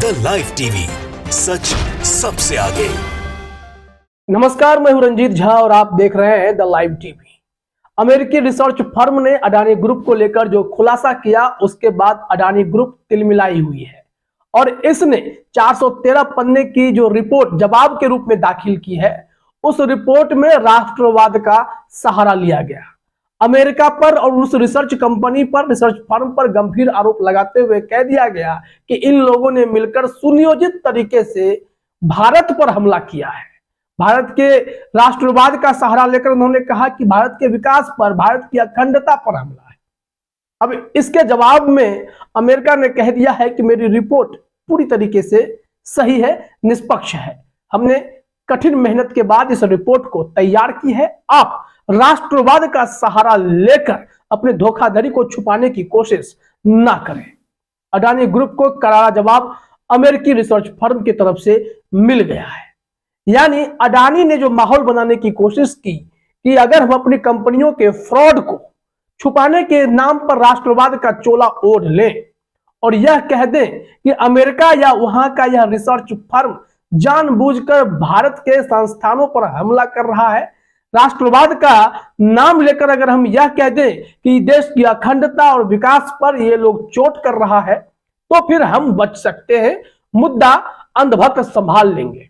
The live TV, सच सबसे आगे। नमस्कार, मैं हूं रंजीत झा और आप देख रहे हैं द लाइव टीवी। अमेरिकी रिसर्च फर्म ने अडानी ग्रुप को लेकर जो खुलासा किया, उसके बाद अडानी ग्रुप तिलमिलाई हुई है और इसने 413 पन्ने की जो रिपोर्ट जवाब के रूप में दाखिल की है, उस रिपोर्ट में राष्ट्रवाद का सहारा लिया गया। अमेरिका पर और उस रिसर्च कंपनी पर, रिसर्च फर्म पर गंभीर आरोप लगाते हुए कह दिया गया कि इन लोगों ने मिलकर सुनियोजित तरीके से भारत पर हमला किया है। भारत के राष्ट्रवाद का सहारा लेकर उन्होंने कहा कि भारत के विकास पर, भारत की अखंडता पर हमला है। अब इसके जवाब में अमेरिका ने कह दिया है कि मेरी रिपोर्ट पूरी तरीके से सही है, निष्पक्ष है। हमने कठिन मेहनत के बाद इस रिपोर्ट को तैयार की है। आप राष्ट्रवाद का सहारा लेकर अपने धोखाधड़ी को छुपाने की कोशिश ना करें। अडानी ग्रुप को करारा जवाब अमेरिकी रिसर्च फर्म की तरफ से मिल गया है। यानी अडानी ने जो माहौल बनाने की कोशिश की कि अगर हम अपनी कंपनियों के फ्रॉड को छुपाने के नाम पर राष्ट्रवाद का चोला ओढ़ लें और यह कह दें कि अमेरिका या वहां का यह रिसर्च फर्म जानबूझकर भारत के संस्थानों पर हमला कर रहा है, राष्ट्रवाद का नाम लेकर अगर हम यह कह दें कि देश की अखंडता और विकास पर ये लोग चोट कर रहा है, तो फिर हम बच सकते हैं, मुद्दा अंधभक्त संभाल लेंगे।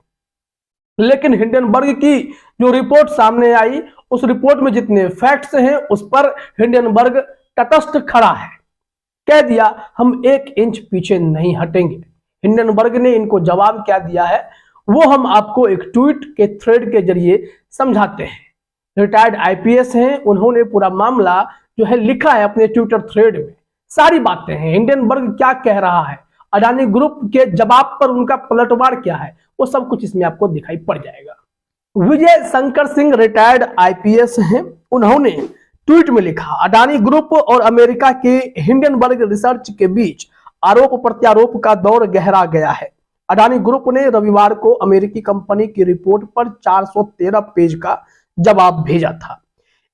लेकिन हिंडनबर्ग की जो रिपोर्ट सामने आई, उस रिपोर्ट में जितने फैक्ट्स हैं उस पर हिंडनबर्ग तटस्थ खड़ा है। कह दिया हम 1 इंच पीछे नहीं हटेंगे। हिंडनबर्ग ने इनको जवाब क्या दिया है वो हम आपको एक ट्वीट के थ्रेड के जरिए समझाते हैं। रिटायर्ड आईपीएस हैं, उन्होंने पूरा मामला जो है लिखा है अपने ट्विटर थ्रेड में। सारी बातें हैं, हिंडनबर्ग क्या कह रहा है, अडानी ग्रुप के जवाब पर उनका पलटवार क्या है, वो सब कुछ इसमें आपको दिखाई पड़ जाएगा। विजय शंकर सिंह रिटायर्ड आईपीएस हैं, उन्होंने ट्वीट में लिखा, अडानी ग्रुप और अमेरिका के हिंडनबर्ग रिसर्च के बीच आरोप प्रत्यारोप का दौर गहरा गया है। अडानी ग्रुप ने रविवार को अमेरिकी कंपनी की रिपोर्ट पर 413 पेज का जवाब भेजा था।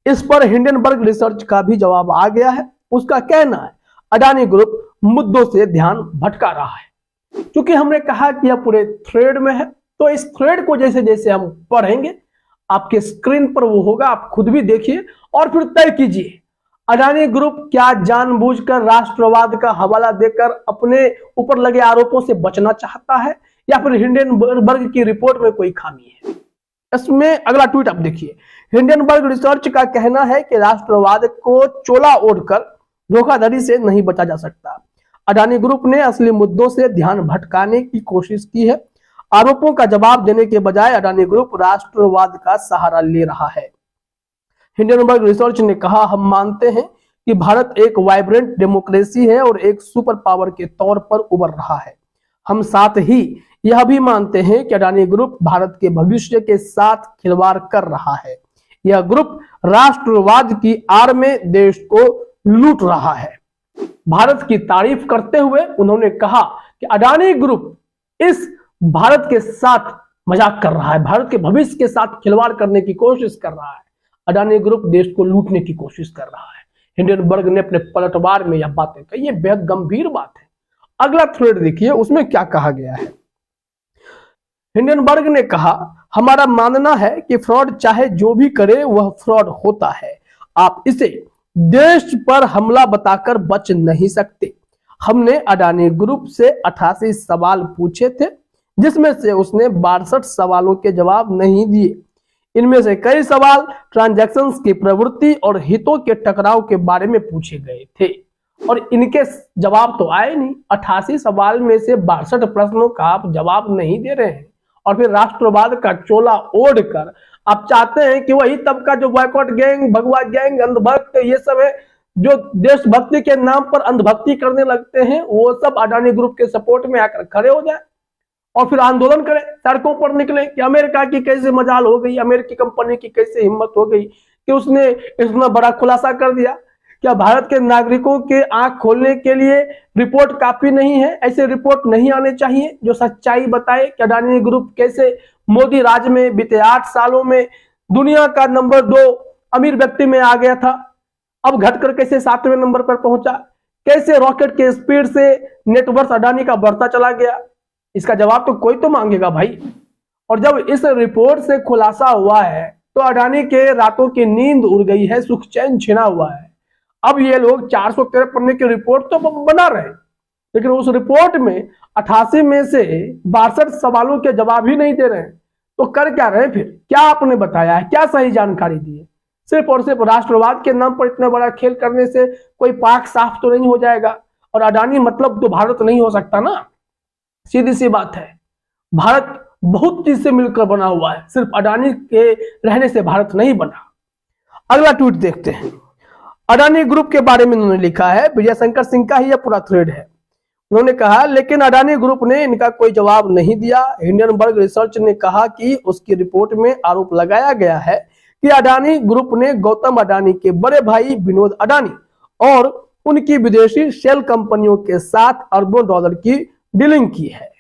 इस पर हिंडनबर्ग रिसर्च का भी जवाब आ गया है। उसका कहना है अडानी ग्रुप मुद्दों से ध्यान भटका रहा है। क्योंकि हमने कहा कि यह पूरे थ्रेड में है, तो इस थ्रेड को जैसे जैसे हम पढ़ेंगे आपके स्क्रीन पर वो होगा, आप खुद भी देखिए और फिर तय कीजिए अडानी ग्रुप क्या जानबूझकर राष्ट्रवाद का हवाला देकर अपने ऊपर लगे आरोपों से बचना चाहता है या फिर हिंडनबर्ग की रिपोर्ट में कोई खामी है। इसमें अगला ट्वीट आप देखिए, हिंडनबर्ग रिसर्च का कहना है कि राष्ट्रवाद को चोला ओढ़कर धोखाधड़ी से नहीं बचा जा सकता। अडानी ग्रुप ने असली मुद्दों से ध्यान भटकाने की कोशिश की है। आरोपों का जवाब देने के बजाय अडानी ग्रुप राष्ट्रवाद का सहारा ले रहा है। हिंडनबर्ग रिसर्च ने कहा, हम मानते हैं कि भारत एक वाइब्रेंट डेमोक्रेसी है और एक सुपर पावर के तौर पर उभर रहा है। हम साथ ही यह भी मानते हैं कि अडानी ग्रुप भारत के भविष्य के साथ खिलवाड़ कर रहा है। यह ग्रुप राष्ट्रवाद की आड़ में देश को लूट रहा है। भारत की तारीफ करते हुए उन्होंने कहा कि अडानी ग्रुप इस भारत के साथ मजाक कर रहा है, भारत के भविष्य के साथ खिलवाड़ करने की कोशिश कर रहा है। अडानी ग्रुप देश को लूटने की कोशिश कर रहा है। हिंडनबर्ग ने अपने पलटवार में यह बातें कही, ये बेहद गंभीर बात है। अगला थ्रेड देखिए, उसमें क्या कहा गया है। हिंडनबर्ग ने कहा, हमारा मानना है कि फ्रॉड चाहे जो भी करे वह फ्रॉड होता है। आप इसे देश पर हमला बताकर बच नहीं सकते। हमने अडानी ग्रुप से 88 सवाल पूछे थे, जिसमें से उसने 62 सवालों के जवाब नहीं दिए। इनमें से कई सवाल ट्रांजैक्शंस की प्रवृत्ति और हितों के टकराव के बारे में पूछे गए थे और इनके जवाब तो आए नहीं। 88 सवाल में से 62 प्रश्नों का आप जवाब नहीं दे रहे हैं और फिर राष्ट्रवाद का चोला ओढ़कर आप चाहते हैं कि वही तबका जो बॉयकॉट गैंग, भगवा गैंग, अंधभक्त, ये सब है जो देशभक्ति के नाम पर अंधभक्ति करने लगते हैं, वो सब अडानी ग्रुप के सपोर्ट में आकर खड़े हो जाए और फिर आंदोलन करें, सड़कों पर निकले कि अमेरिका की कैसे मजाल हो गई, अमेरिकी कंपनी की कैसे हिम्मत हो गई कि उसने इतना बड़ा खुलासा कर दिया। क्या भारत के नागरिकों के आंख खोलने के लिए रिपोर्ट काफी नहीं है? ऐसे रिपोर्ट नहीं आने चाहिए जो सच्चाई बताए कि अडानी ग्रुप कैसे मोदी राज में बीते 8 सालों में दुनिया का नंबर 2 अमीर व्यक्ति में आ गया था, अब घटकर कैसे 7वें नंबर पर पहुंचा, कैसे रॉकेट के स्पीड से नेटवर्थ अडानी का बढ़ता चला गया, इसका जवाब तो कोई तो मांगेगा भाई। और जब इस रिपोर्ट से खुलासा हुआ है तो अडानी के रातों की नींद उड़ गई है, सुख चैन छिना हुआ है। अब ये लोग 413 पन्ने की रिपोर्ट तो बना रहे हैं, लेकिन उस रिपोर्ट में 88 में से 62 सवालों के जवाब ही नहीं दे रहे हैं। तो कर क्या रहे फिर? क्या आपने बताया है? क्या सही जानकारी दी है? सिर्फ और सिर्फ राष्ट्रवाद के नाम पर इतना बड़ा खेल करने से कोई पाक साफ तो नहीं हो जाएगा। और अडानी मतलब तो भारत नहीं हो सकता ना, सीधी सी बात है। भारत बहुत चीज से मिलकर बना हुआ है, सिर्फ अडानी के रहने से भारत नहीं बना। अगला ट्वीट देखते हैं। अडानी ग्रुप के बारे में उन्होंने लिखा है, विजय शंकर सिंह का ही यह पूरा थ्रेड है। उन्होंने कहा, लेकिन अडानी ग्रुप ने इनका कोई जवाब नहीं दिया। हिंडनबर्ग रिसर्च ने कहा कि उसकी रिपोर्ट में आरोप लगाया गया है कि अडानी ग्रुप ने गौतम अडानी के बड़े भाई विनोद अडानी और उनकी विदेशी शेल कंपनियों के साथ अरबों डॉलर की डीलिंग की है।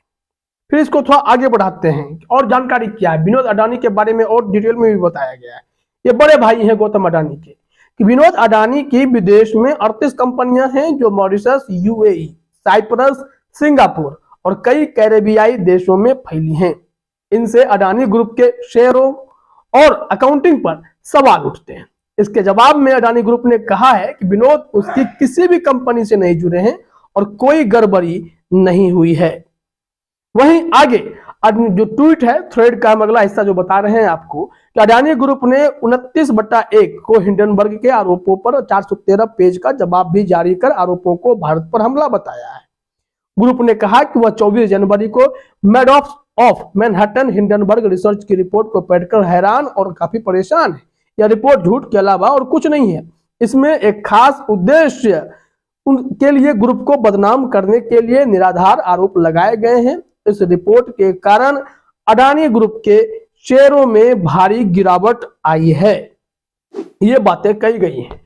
फिर इसको थोड़ा आगे बढ़ाते हैं और जानकारी क्या है। विनोद अडानी के बारे में और डिटेल में भी बताया गया है। ये बड़े भाई हैं गौतम अडानी के। कि विनोद अडानी की विदेश में 38 कंपनियां हैं जो मॉरिशस, यूएई, साइप्रस, सिंगापुर और कई कैरेबियाई देशों में फैली हैं। इनसे अडानी ग्रुप के शेयरों और अकाउंटिंग पर सवाल उठते हैं। इसके जवाब में अडानी ग्रुप ने कहा है कि विनोद उसकी किसी भी कंपनी से नहीं जुड़े हैं और कोई गड़बड़ी नहीं हुई है। वहीं आगे जो ट्वीट है थ्रेड का हम अगला हिस्सा जो बता रहे हैं आपको कि अडानी ग्रुप ने 29/1 को हिंडनबर्ग के आरोपों पर 413 पेज का जवाब भी जारी कर आरोपों को भारत पर हमला बताया है। ग्रुप ने कहा कि वह 24 जनवरी को Madoff of Manhattan Hindenburg research की रिपोर्ट को पढ़कर हैरान और काफी परेशान है। यह रिपोर्ट झूठ के अलावा और कुछ नहीं है। इसमें एक खास उद्देश्य उनके लिए ग्रुप को बदनाम करने के लिए निराधार आरोप लगाए गए हैं। इस रिपोर्ट के कारण अडानी ग्रुप के शेयरों में भारी गिरावट आई है। ये बातें कही गई हैं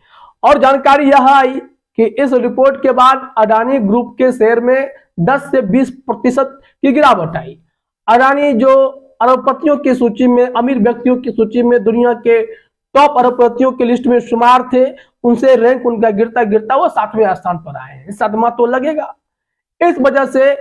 और जानकारी यह आई कि इस रिपोर्ट के बाद अडानी ग्रुप के शेयर में 10 से 20% की गिरावट आई। अडानी जो अरबपतियों की सूची में, अमीर व्यक्तियों की सूची में, दुनिया के टॉप अरबपतियों की लिस्ट में शुमार थे, उनसे रैंक उनका गिरता गिरता वो 7वें स्थान पर आए हैं। सदमा तो लगेगा। इस वजह से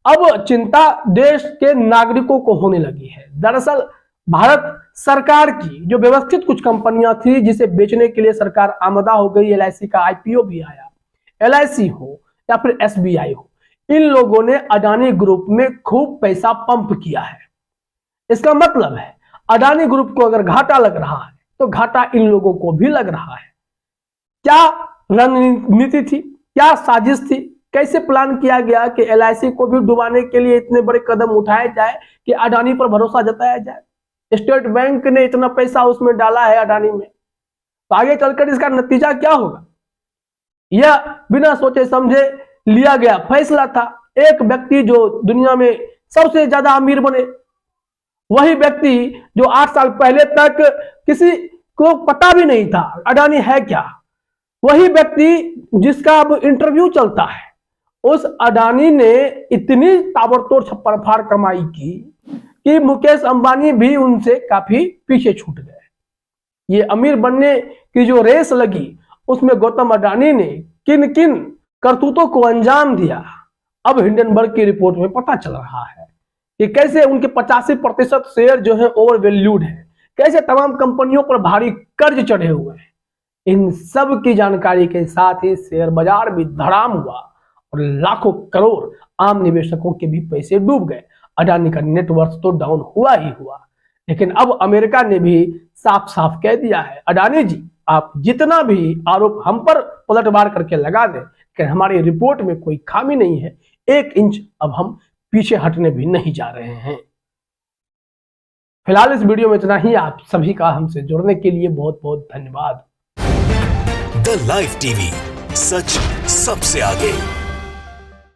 अब चिंता देश के नागरिकों को होने लगी है। दरअसल भारत सरकार की जो व्यवस्थित कुछ कंपनियां थी जिसे बेचने के लिए सरकार आमदा हो गई, एलआईसी का आईपीओ भी आया, एलआईसी हो या फिर एसबीआई हो, इन लोगों ने अडानी ग्रुप में खूब पैसा पंप किया है। इसका मतलब है अडानी ग्रुप को अगर घाटा लग रहा है तो घाटा इन लोगों को भी लग रहा है। क्या रणनीति थी, क्या साजिश थी, कैसे प्लान किया गया कि एलआईसी को भी डुबाने के लिए इतने बड़े कदम उठाए जाए कि अडानी पर भरोसा जताया जाए। स्टेट बैंक ने इतना पैसा उसमें डाला है अडानी में, तो आगे चलकर इसका नतीजा क्या होगा? यह बिना सोचे समझे लिया गया फैसला था। एक व्यक्ति जो दुनिया में सबसे ज्यादा अमीर बने, वही व्यक्ति जो 8 साल पहले तक किसी को पता भी नहीं था अडानी है क्या, वही व्यक्ति जिसका अब इंटरव्यू चलता है, उस अडानी ने इतनी ताबड़तोड़ छप्पर फाड़ कमाई की कि मुकेश अंबानी भी उनसे काफी पीछे छूट गए। ये अमीर बनने की जो रेस लगी उसमें गौतम अडानी ने किन किन करतूतों को अंजाम दिया, अब हिंडनबर्ग की रिपोर्ट में पता चल रहा है कि कैसे उनके 85% शेयर जो है ओवर वैल्यूड है, कैसे तमाम कंपनियों पर भारी कर्ज चढ़े हुए हैं। इन सब की जानकारी के साथ ही शेयर बाजार भी धड़ाम हुआ और लाखों करोड़ आम निवेशकों के भी पैसे डूब गए। अडानी का नेटवर्थ तो डाउन हुआ ही हुआ। लेकिन अब अमेरिका ने भी साफ साफ कह दिया है, अडानी जी आप जितना भी आरोप हम पर पलटवार करके लगा दें, कि हमारी रिपोर्ट में कोई खामी नहीं है, 1 इंच अब हम पीछे हटने भी नहीं जा रहे हैं। फिलहाल इस वीडियो में इतना ही। आप सभी का हमसे जुड़ने के लिए बहुत बहुत धन्यवाद। द लाइव टीवी, सच सबसे आगे।